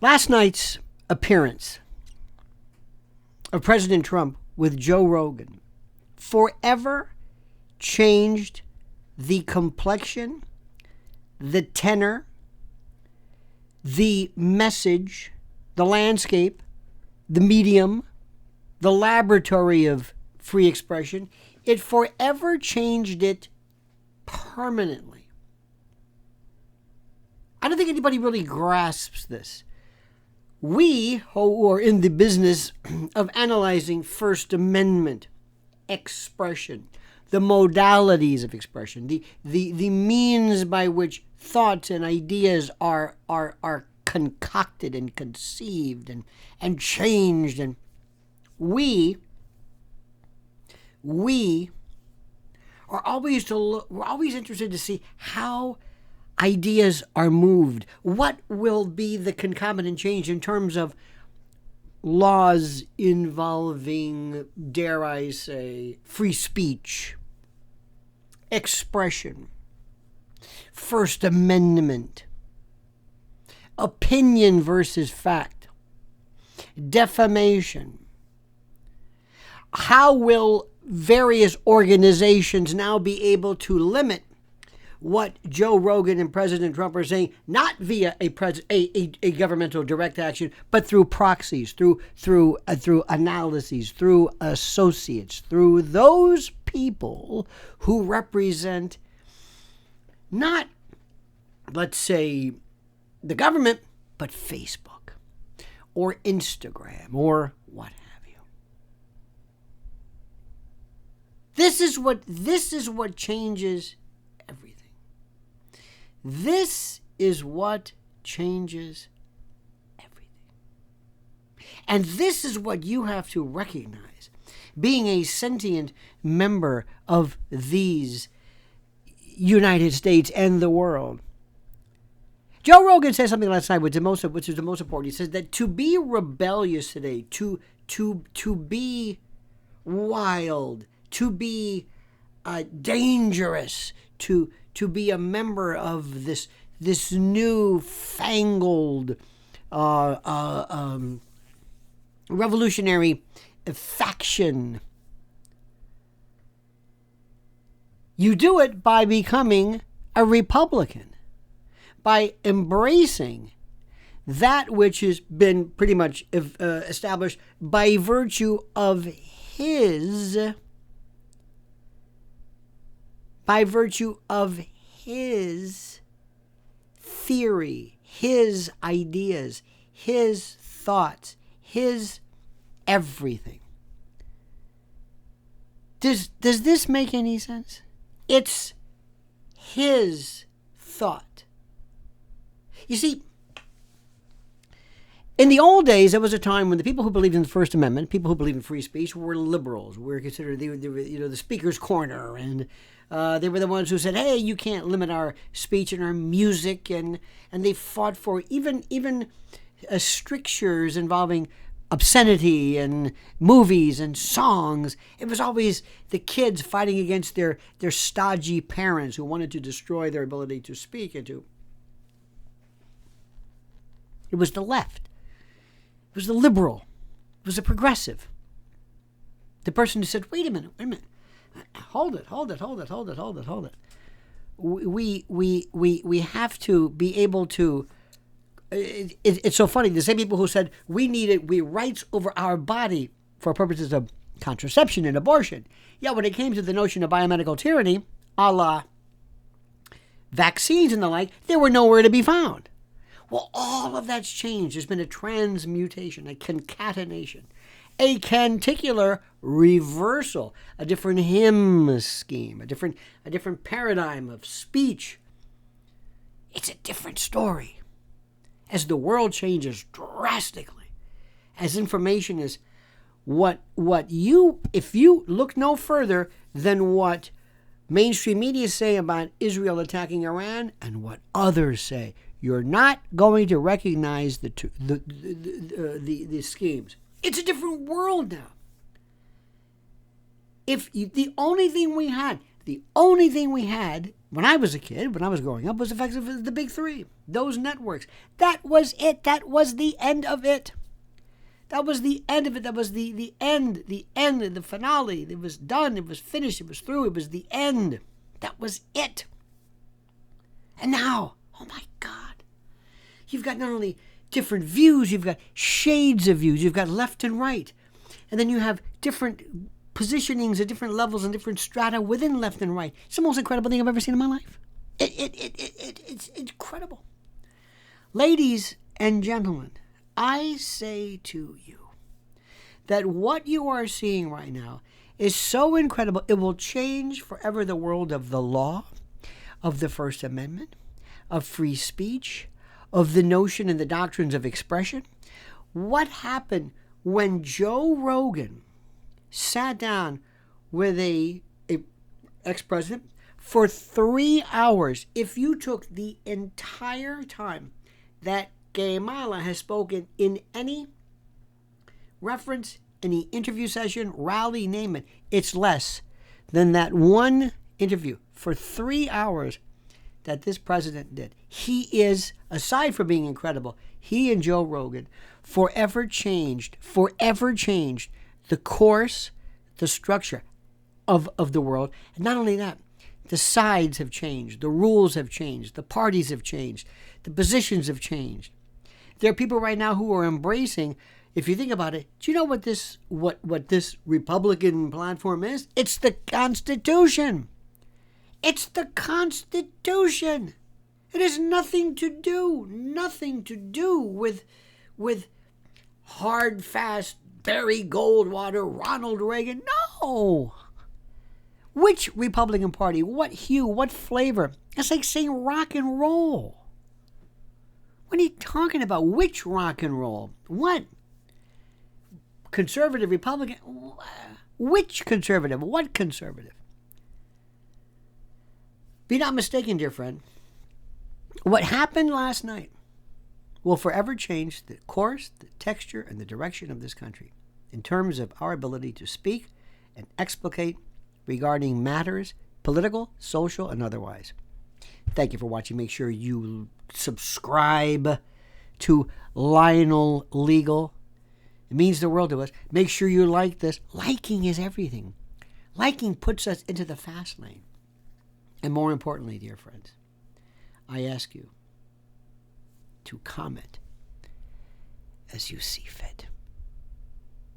Last night's appearance of President Trump with Joe Rogan forever changed the complexion, the tenor, the message, the landscape, the medium, the laboratory of free expression. It forever changed it permanently. I don't think anybody really grasps this. We who are in the business of analyzing First Amendment expression, the modalities of expression, the means by which thoughts and ideas are concocted and conceived and changed, and we are always we're always interested to see how ideas are moved. What will be the concomitant change in terms of laws involving, dare I say, free speech, expression, First Amendment, opinion versus fact, defamation? How will various organizations now be able to limit what Joe Rogan and President Trump are saying, not via a governmental direct action, but through proxies, through analyses, through associates, through those people who represent not, let's say, the government, but Facebook or Instagram or what have you. This is what changes everything. This is what changes everything. And this is what you have to recognize, being a sentient member of these United States and the world. Joe Rogan said something last night which is the most important. He says that to be rebellious today, to be wild, to be dangerous, to be a member of this new fangled revolutionary faction. You do it by becoming a Republican, by embracing that which has been pretty much established by virtue of his theory, his ideas, his thoughts, his everything. Does this make any sense? It's his thought. You see, in the old days, there was a time when the people who believed in the First Amendment, people who believed in free speech, were liberals. We were considered the speaker's corner, and they were the ones who said, "Hey, you can't limit our speech and our music," and they fought for even strictures involving obscenity and movies and songs. It was always the kids fighting against their stodgy parents who wanted to destroy their ability to speak and to. It was the left. It was the liberal. It was the progressive. The person who said, wait a minute. Hold it. We have to be able to. It's so funny. The same people who said we rights over our body for purposes of contraception and abortion. Yeah, when it came to the notion of biomedical tyranny, a la vaccines and the like, they were nowhere to be found. Well, all of that's changed. There's been a transmutation, a concatenation, a canticular reversal, a different hymn scheme, a different paradigm of speech. It's a different story. As the world changes drastically, as information is if you look no further than what mainstream media say about Israel attacking Iran and what others say, you're not going to recognize the schemes. It's a different world now. The only thing we had when I was a kid, when I was growing up, was effectively the big three, those networks. That was it. That was the end of it. That was the end of it. That was the end, the finale. It was done. It was finished. It was through. It was the end. That was it. And now, oh my God, you've got not only different views, you've got shades of views, you've got left and right. And then you have different positionings at different levels and different strata within left and right. It's the most incredible thing I've ever seen in my life. It's incredible. Ladies and gentlemen, I say to you that what you are seeing right now is so incredible, it will change forever the world of the law, of the First Amendment, of free speech, of the notion and the doctrines of expression. What happened when Joe Rogan sat down with a ex-president for 3 hours? If you took the entire time that Kamala has spoken in any reference, any interview session, rally, name it, it's less than that one interview for 3 hours that this president did. He is, aside from being incredible, he and Joe Rogan forever changed the course, the structure of the world. And not only that, the sides have changed, the rules have changed, the parties have changed, the positions have changed. There are people right now who are embracing, if you think about it, do you know what this Republican platform is? It's the Constitution. It's the Constitution. It has nothing to do with hard, fast, Barry Goldwater, Ronald Reagan. No. Which Republican Party? What hue? What flavor? It's like saying rock and roll. What are you talking about? Which rock and roll? What? Conservative, Republican? Which conservative? What conservative? Be not mistaken, dear friend. What happened last night will forever change the course, the texture, and the direction of this country in terms of our ability to speak and explicate regarding matters, political, social, and otherwise. Thank you for watching. Make sure you subscribe to Lionel Legal. It means the world to us. Make sure you like this. Liking is everything. Liking puts us into the fast lane. And more importantly, dear friends, I ask you to comment as you see fit.